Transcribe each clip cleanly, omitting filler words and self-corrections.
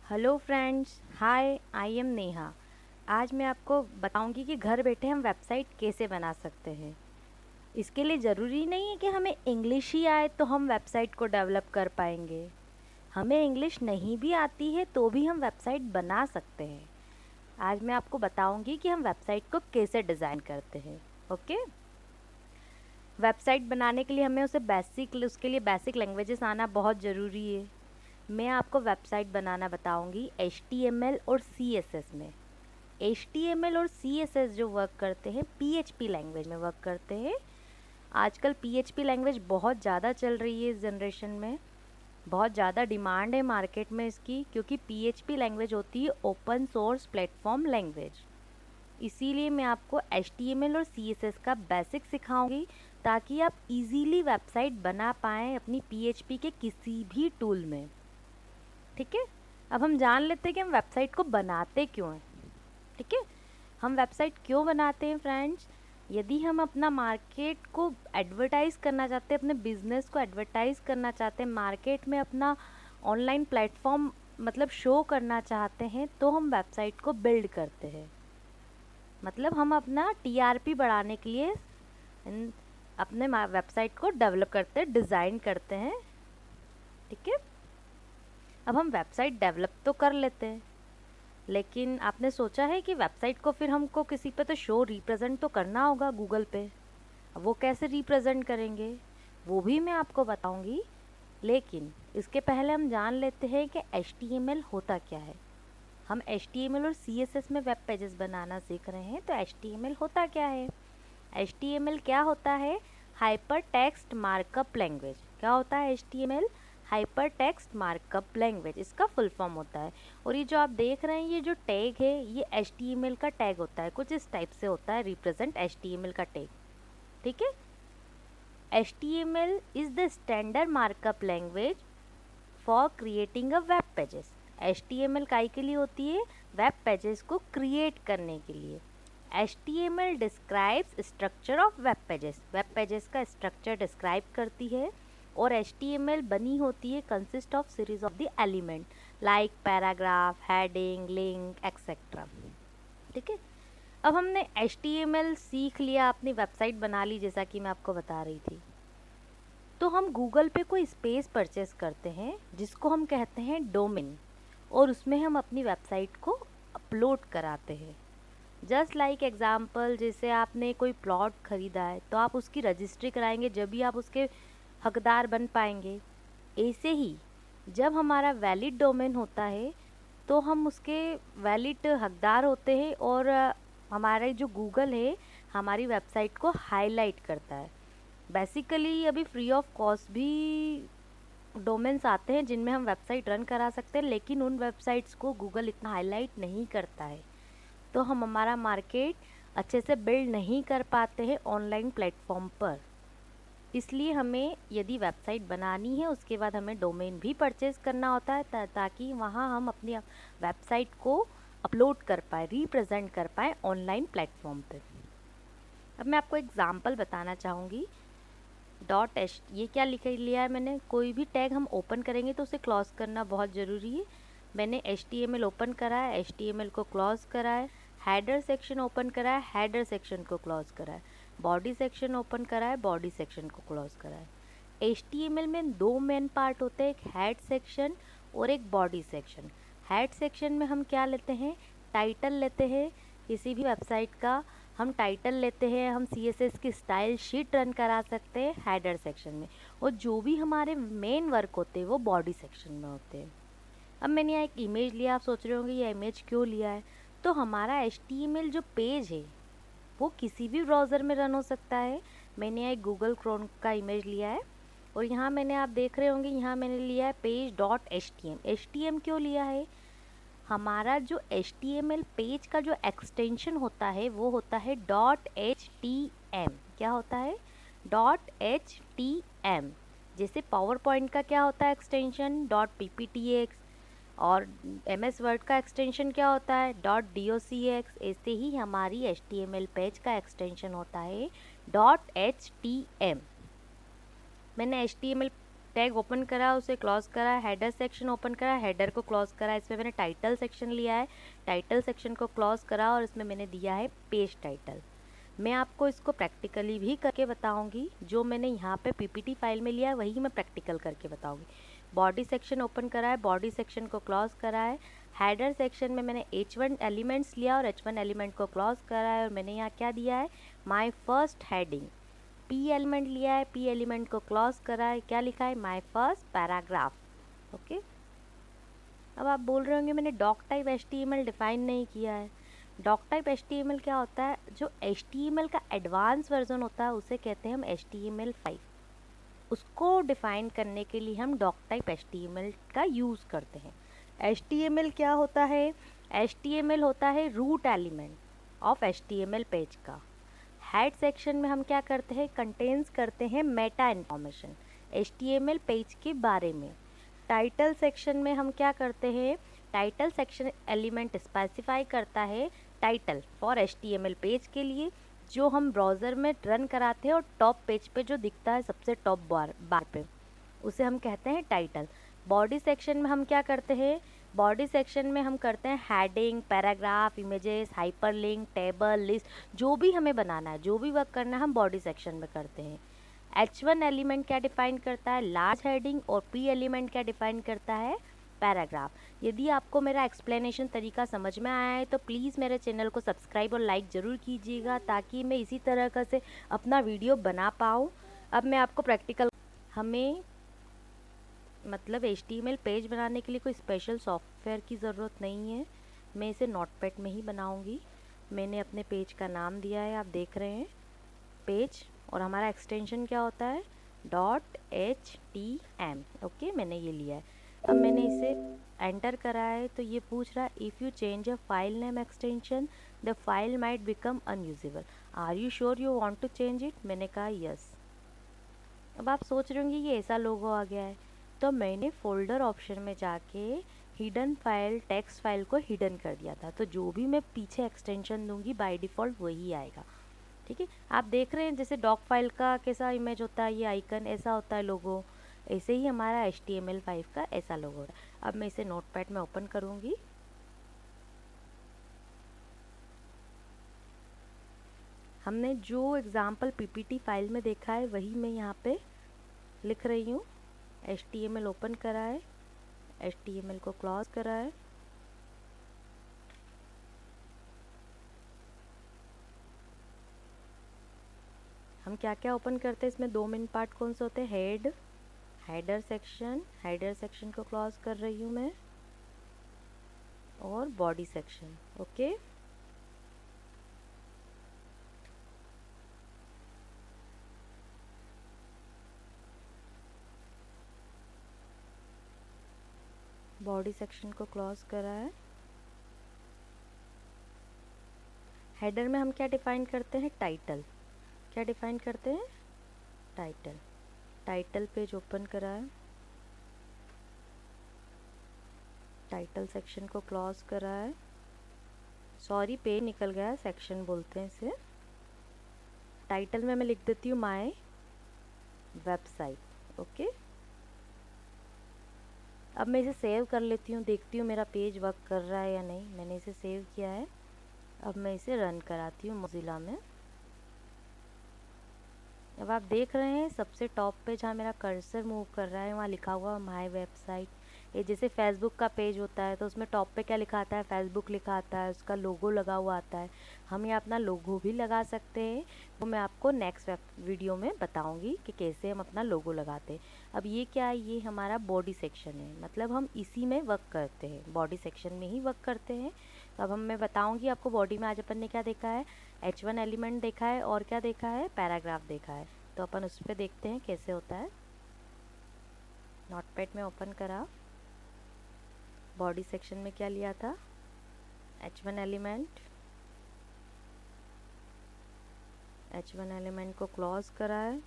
Hello friends, hi, I am Neha. आज मैं आपको बताऊंगी कि घर बैठे हम वेबसाइट कैसे बना सकते हैं। इसके लिए ज़रूरी नहीं है कि हमें इंग्लिश ही आए तो हम वेबसाइट को डेवलप कर पाएंगे। हमें इंग्लिश नहीं भी आती है तो भी हम वेबसाइट बना सकते हैं। आज मैं आपको बताऊंगी कि हम वेबसाइट को कैसे डिज़ाइन करते हैं। ओके। वेबसाइट बनाने के लिए हमें उसके लिए बेसिक लैंग्वेजेस आना बहुत ज़रूरी है। मैं आपको वेबसाइट बनाना बताऊंगी HTML और CSS में। HTML और CSS जो वर्क करते हैं PHP लैंग्वेज में वर्क करते हैं। आजकल PHP लैंग्वेज बहुत ज़्यादा चल रही है इस जनरेशन में। बहुत ज़्यादा डिमांड है मार्केट में इसकी, क्योंकि PHP लैंग्वेज होती है ओपन सोर्स प्लेटफॉर्म लैंग्वेज। इसीलिए मैं आपको HTML और CSS का बेसिक सिखाऊंगी ताकि आप इजीली वेबसाइट बना पाएँ अपनी PHP के किसी भी टूल में। ठीक है। अब हम जान लेते हैं कि हम वेबसाइट को बनाते क्यों हैं। ठीक है। हम वेबसाइट क्यों बनाते हैं फ्रेंड्स? यदि हम अपना मार्केट को एडवर्टाइज करना चाहते हैं, अपने बिजनेस को एडवर्टाइज करना चाहते हैं, मार्केट में अपना ऑनलाइन प्लेटफॉर्म मतलब शो करना चाहते हैं, तो हम वेबसाइट को बिल्ड करते हैं। मतलब हम अपना TRP बढ़ाने के लिए अपने वेबसाइट को डेवलप करते हैं, डिज़ाइन करते हैं। ठीक है। अब हम वेबसाइट डेवलप तो कर लेते हैं, लेकिन आपने सोचा है कि वेबसाइट को फिर हमको किसी पे तो शो रिप्रेजेंट तो करना होगा गूगल पे। अब वो कैसे रिप्रेजेंट करेंगे वो भी मैं आपको बताऊंगी। लेकिन इसके पहले हम जान लेते हैं कि HTML होता क्या है। हम HTML और CSS में वेब पेजेस बनाना सीख रहे हैं, तो HTML होता क्या है? HTML क्या होता है? Hyper text markup language. क्या होता है HTML? Hyper text markup language, इसका फुल फॉर्म होता है। और ये जो आप देख रहे हैं, ये जो टैग है, ये HTML का टैग होता है। कुछ इस टाइप से होता है रिप्रेजेंट HTML का टैग। ठीक है। HTML is the standard markup language for creating a web pages. HTML काई के लिए होती है? वेब पेजेस को क्रिएट करने के लिए। HTML describes structure of web pages. Web pages का स्ट्रक्चर डिस्क्राइब करती है। और HTML बनी होती है consist of series of the element like paragraph, heading, link, etcetera. ठीक है। अब हमने HTML सीख लिया, अपनी वेबसाइट बना ली जैसा कि मैं आपको बता रही थी। तो हम गूगल पे कोई स्पेस परचेस करते हैं जिसको हम कहते हैं डोमेन, और उसमें हम अपनी वेबसाइट को अपलोड कराते हैं। जस्ट लाइक एग्जाम्पल, जैसे आपने कोई प्लॉट ख़रीदा है तो आप उसकी रजिस्ट्री कराएंगे, जब भी आप उसके हकदार बन पाएंगे। ऐसे ही जब हमारा वैलिड डोमेन होता है तो हम उसके वैलिड हकदार होते हैं, और हमारे जो गूगल है हमारी वेबसाइट को हाईलाइट करता है। बेसिकली अभी फ्री ऑफ कॉस्ट भी डोमेन्स आते हैं जिनमें हम वेबसाइट रन करा सकते हैं, लेकिन उन वेबसाइट्स को गूगल इतना हाईलाइट नहीं करता है, तो हम हमारा मार्केट अच्छे से बिल्ड नहीं कर पाते हैं ऑनलाइन प्लेटफॉर्म पर। इसलिए हमें यदि वेबसाइट बनानी है उसके बाद हमें डोमेन भी परचेज करना होता है, ताकि वहाँ हम अपनी वेबसाइट को अपलोड कर पाए, रिप्रेजेंट कर पाए ऑनलाइन प्लेटफॉर्म पे। अब मैं आपको एग्जांपल बताना चाहूँगी। ये क्या लिख लिया है मैंने? कोई भी टैग हम ओपन करेंगे तो उसे क्लोज करना बहुत ज़रूरी है। मैंने HTML ओपन करा है, HTML को क्लोज करा है। हेडर सेक्शन ओपन करा है, हेडर सेक्शन को क्लोज करा है। बॉडी सेक्शन ओपन करा है, बॉडी सेक्शन को क्लोज करा है। HTML में दो मेन पार्ट होते हैं, एक हेड सेक्शन और एक बॉडी सेक्शन। हेड सेक्शन में हम क्या लेते हैं? टाइटल लेते हैं किसी भी वेबसाइट का। हम टाइटल लेते हैं, हम CSS की स्टाइल शीट रन करा सकते हैं हेडर सेक्शन में। और जो भी हमारे मेन वर्क होते हैं वो बॉडी सेक्शन में होते हैं। अब मैंने यहाँ एक इमेज लिया, आप सोच रहे होंगे ये इमेज क्यों लिया है? तो हमारा HTML जो पेज है वो किसी भी ब्राउज़र में रन हो सकता है। मैंने यहाँ एक गूगल क्रोम का इमेज लिया है, और यहाँ मैंने, आप देख रहे होंगे, यहाँ मैंने लिया है page.htm। HTM क्यों लिया है? हमारा जो HTML पेज का जो एक्सटेंशन होता है वो होता है .htm। क्या होता है? .htm। जैसे पावर पॉइंट का क्या होता है एक्सटेंशन? .pptx। और MS वर्ड का एक्सटेंशन क्या होता है? .docx। ऐसे ही हमारी HTML पेज का एक्सटेंशन होता है .htm। मैंने HTML टैग ओपन करा, उसे क्लोज करा, हेडर सेक्शन ओपन करा, हेडर को क्लोज करा। इसमें मैंने टाइटल सेक्शन लिया है, टाइटल सेक्शन को क्लोज करा और इसमें मैंने दिया है पेज टाइटल। मैं आपको इसको प्रैक्टिकली भी करके बताऊंगी। जो मैंने यहाँ पे पीपीटी फाइल में लिया है वही मैं प्रैक्टिकल करके बताऊंगी। बॉडी सेक्शन ओपन करा है, बॉडी सेक्शन को क्लोज करा है। हेडर सेक्शन में मैंने H1 एलिमेंट्स लिया और H1 एलिमेंट को क्लोज करा है और मैंने यहाँ क्या दिया है, my first heading. P element लिया है, P एलिमेंट को क्लोज करा है, क्या लिखा है, माय फर्स्ट पैराग्राफ। ओके, अब आप बोल रहे होंगे मैंने डॉक टाइप HTML डिफाइन नहीं किया है। डॉक टाइप HTML क्या होता है, जो HTML का एडवांस वर्जन होता है उसे कहते हैं हम HTML5। उसको डिफाइन करने के लिए हम डॉक टाइप HTML का यूज़ करते हैं। HTML क्या होता है, HTML होता है root element of HTML page का। हेड सेक्शन में हम क्या करते हैं, कंटेन्स करते हैं मेटा इन्फॉर्मेशन HTML पेज के बारे में। टाइटल सेक्शन में हम क्या करते हैं, टाइटल सेक्शन एलिमेंट स्पेसिफाई करता है टाइटल फॉर HTML पेज के लिए, जो हम ब्राउज़र में रन कराते हैं और टॉप पेज पे जो दिखता है सबसे टॉप बार पे, उसे हम कहते हैं टाइटल। बॉडी सेक्शन में हम क्या करते हैं, बॉडी सेक्शन में हम करते हैं heading, paragraph, images, hyperlink, table, list, जो भी हमें बनाना है, जो भी वर्क करना है हम बॉडी सेक्शन में करते हैं। H1 एलिमेंट क्या डिफाइन करता है, लार्ज हेडिंग, और P एलिमेंट क्या डिफाइन करता है, पैराग्राफ। यदि आपको मेरा एक्सप्लेनेशन तरीका समझ में आया है तो प्लीज़ मेरे चैनल को सब्सक्राइब और लाइक ज़रूर कीजिएगा, ताकि मैं इसी तरह का से अपना वीडियो बना पाऊँ। अब मैं आपको प्रैक्टिकल, हमें मतलब HTML पेज बनाने के लिए कोई स्पेशल सॉफ्टवेयर की ज़रूरत नहीं है। मैं इसे नोटपैड में ही बनाऊंगी। मैंने अपने पेज का नाम दिया है, आप देख रहे हैं पेज, और हमारा एक्सटेंशन क्या होता है, .htm। ओके, मैंने ये लिया है। अब मैंने इसे एंटर करा है तो ये पूछ रहा है if you change a file name extension the file might become unusable, are you sure you want to change it. मैंने कहा यस। अब आप सोच रहे होंगे ये ऐसा लोगो आ गया है, तो मैंने फोल्डर ऑप्शन में जाके हिडन फाइल, टेक्स्ट फाइल को हिडन कर दिया था, तो जो भी मैं पीछे एक्सटेंशन दूंगी बाय डिफ़ॉल्ट वही आएगा। ठीक है, आप देख रहे हैं जैसे डॉक फाइल का कैसा इमेज होता है, ये आइकन ऐसा होता है लोगो, ऐसे ही हमारा HTML5 का ऐसा लोगो है। अब मैं इसे नोटपैड में ओपन करूँगी। हमने जो एग्जाम्पल PPT फाइल में देखा है वही मैं यहाँ पे लिख रही हूँ। HTML ओपन करा है, HTML को क्लोज करा है, हम क्या क्या ओपन करते हैं इसमें, दो मेन पार्ट कौन से होते हैं, हेडर सेक्शन, हेडर सेक्शन को क्लोज कर रही हूँ मैं, और body section. Okay, body section को क्लोज करा है। हेडर में हम क्या डिफाइन करते हैं, टाइटल। क्या डिफाइन करते हैं, टाइटल। टाइटल पेज ओपन करा है, टाइटल सेक्शन को क्लोज करा है, सॉरी पेज निकल गया, सेक्शन बोलते हैं इसे। टाइटल में मैं लिख देती हूँ माय वेबसाइट। ओके, अब मैं इसे सेव कर लेती हूँ, देखती हूँ मेरा पेज वर्क कर रहा है या नहीं। मैंने इसे सेव किया है, अब मैं इसे रन कराती हूँ मोज़िला में। अब आप देख रहे हैं सबसे टॉप पे जहाँ मेरा कर्सर मूव कर रहा है वहाँ लिखा हुआ माय वेबसाइट। ये जैसे फेसबुक का पेज होता है तो उसमें टॉप पे क्या लिखा आता है, फेसबुक लिखा आता है, उसका लोगो लगा हुआ आता है। हम यहाँ अपना लोगो भी लगा सकते हैं, वो मैं आपको नेक्स्ट वीडियो में बताऊंगी कि कैसे हम अपना लोगो लगाते हैं। अब ये क्या है, ये हमारा बॉडी सेक्शन है, मतलब हम इसी में वर्क करते हैं, बॉडी सेक्शन में ही वर्क करते हैं। तो अब मैं बताऊँगी आपको बॉडी में आज अपन ने क्या देखा है, H1 एलिमेंट देखा है, और क्या देखा है, पैराग्राफ देखा है। तो अपन उस पर देखते हैं कैसे होता है। नोटपैड में ओपन करा, बॉडी सेक्शन में क्या लिया था, H1 एलिमेंट, H1 एलिमेंट को क्लोज करा है।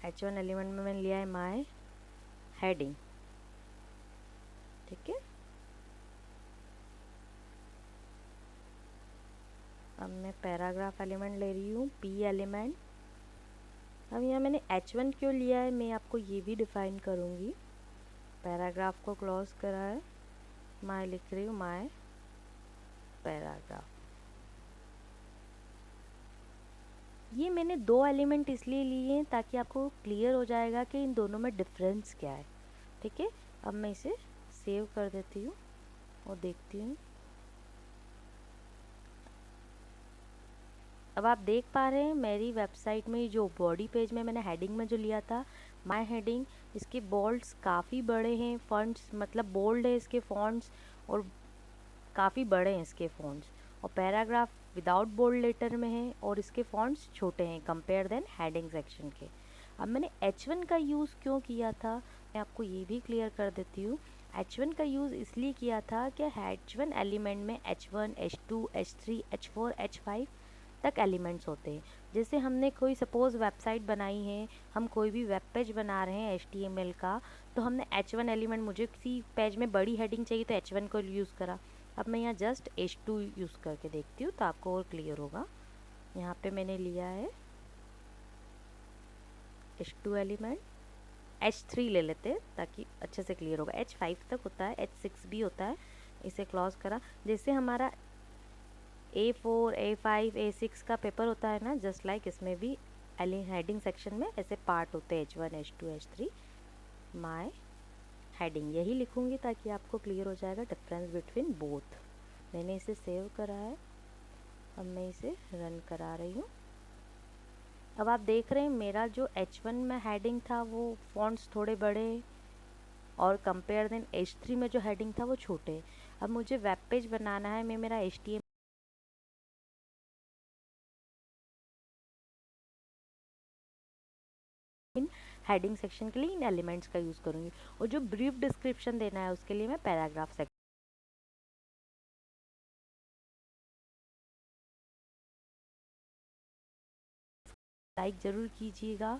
H1 एलिमेंट में मैंने लिया है माय हेडिंग। ठीक है, अब मैं पैराग्राफ एलिमेंट ले रही हूँ, P एलिमेंट, अब यहाँ मैंने H1 क्यों लिया है मैं आपको ये भी डिफ़ाइन करूँगी। पैराग्राफ को क्लोज करा है, माय लिख रही हूँ, माय पैराग्राफ। ये मैंने दो एलिमेंट इसलिए लिए हैं ताकि आपको क्लियर हो जाएगा कि इन दोनों में डिफरेंस क्या है। ठीक है, अब मैं इसे सेव कर देती हूँ और देखती हूँ। अब आप देख पा रहे हैं मेरी वेबसाइट में जो बॉडी पेज में मैंने हेडिंग में जो लिया था माय हेडिंग, इसके बोल्ड्स काफ़ी बड़े हैं, फॉन्ट्स मतलब बोल्ड है इसके फॉन्ट्स और काफ़ी बड़े हैं इसके फॉन्ट्स। और पैराग्राफ विदाउट बोल्ड लेटर में है और इसके फॉन्ट्स छोटे हैं कंपेयर देन हेडिंग सेक्शन के। अब मैंने H1 का यूज़ क्यों किया था मैं आपको ये भी क्लियर कर देती हूँ। H1 का यूज़ इसलिए किया था कि H1 एलिमेंट में H1, H2, H3, H4, H5 तक एलिमेंट्स होते हैं। जैसे हमने कोई सपोज़ वेबसाइट बनाई है, हम कोई भी वेब पेज बना रहे हैं HTML का, तो हमने H1 एलिमेंट, मुझे किसी पेज में बड़ी हेडिंग चाहिए तो H1 को यूज़ करा। अब मैं यहाँ जस्ट H2 यूज़ करके देखती हूँ तो आपको और क्लियर होगा। यहाँ पे मैंने लिया है H2 एलिमेंट, H3 ले लेते हैं ताकि अच्छे से क्लियर होगा। H5 तक होता है, H6 भी होता है। इसे क्लोज करा। जैसे हमारा A4, A5, A6 का पेपर होता है ना, जस्ट लाइक इसमें भी हेडिंग सेक्शन में ऐसे पार्ट होते हैं H1, H2, H3। My heading यही लिखूँगी ताकि आपको क्लियर हो जाएगा डिफरेंस बिटवीन बोथ। मैंने इसे सेव करा है, अब मैं इसे रन करा रही हूँ। अब आप देख रहे हैं मेरा जो H1 में हेडिंग था वो फॉन्ट्स थोड़े बड़े और कंपेयर देन H3 में जो हेडिंग था वो छोटे। अब मुझे वेब पेज बनाना है, मैं मेरा HTML इन हेडिंग सेक्शन के लिए इन एलिमेंट्स का यूज़ करूँगी और जो ब्रीफ डिस्क्रिप्शन देना है उसके लिए मैं पैराग्राफ सेक्शन लाइक ज़रूर कीजिएगा।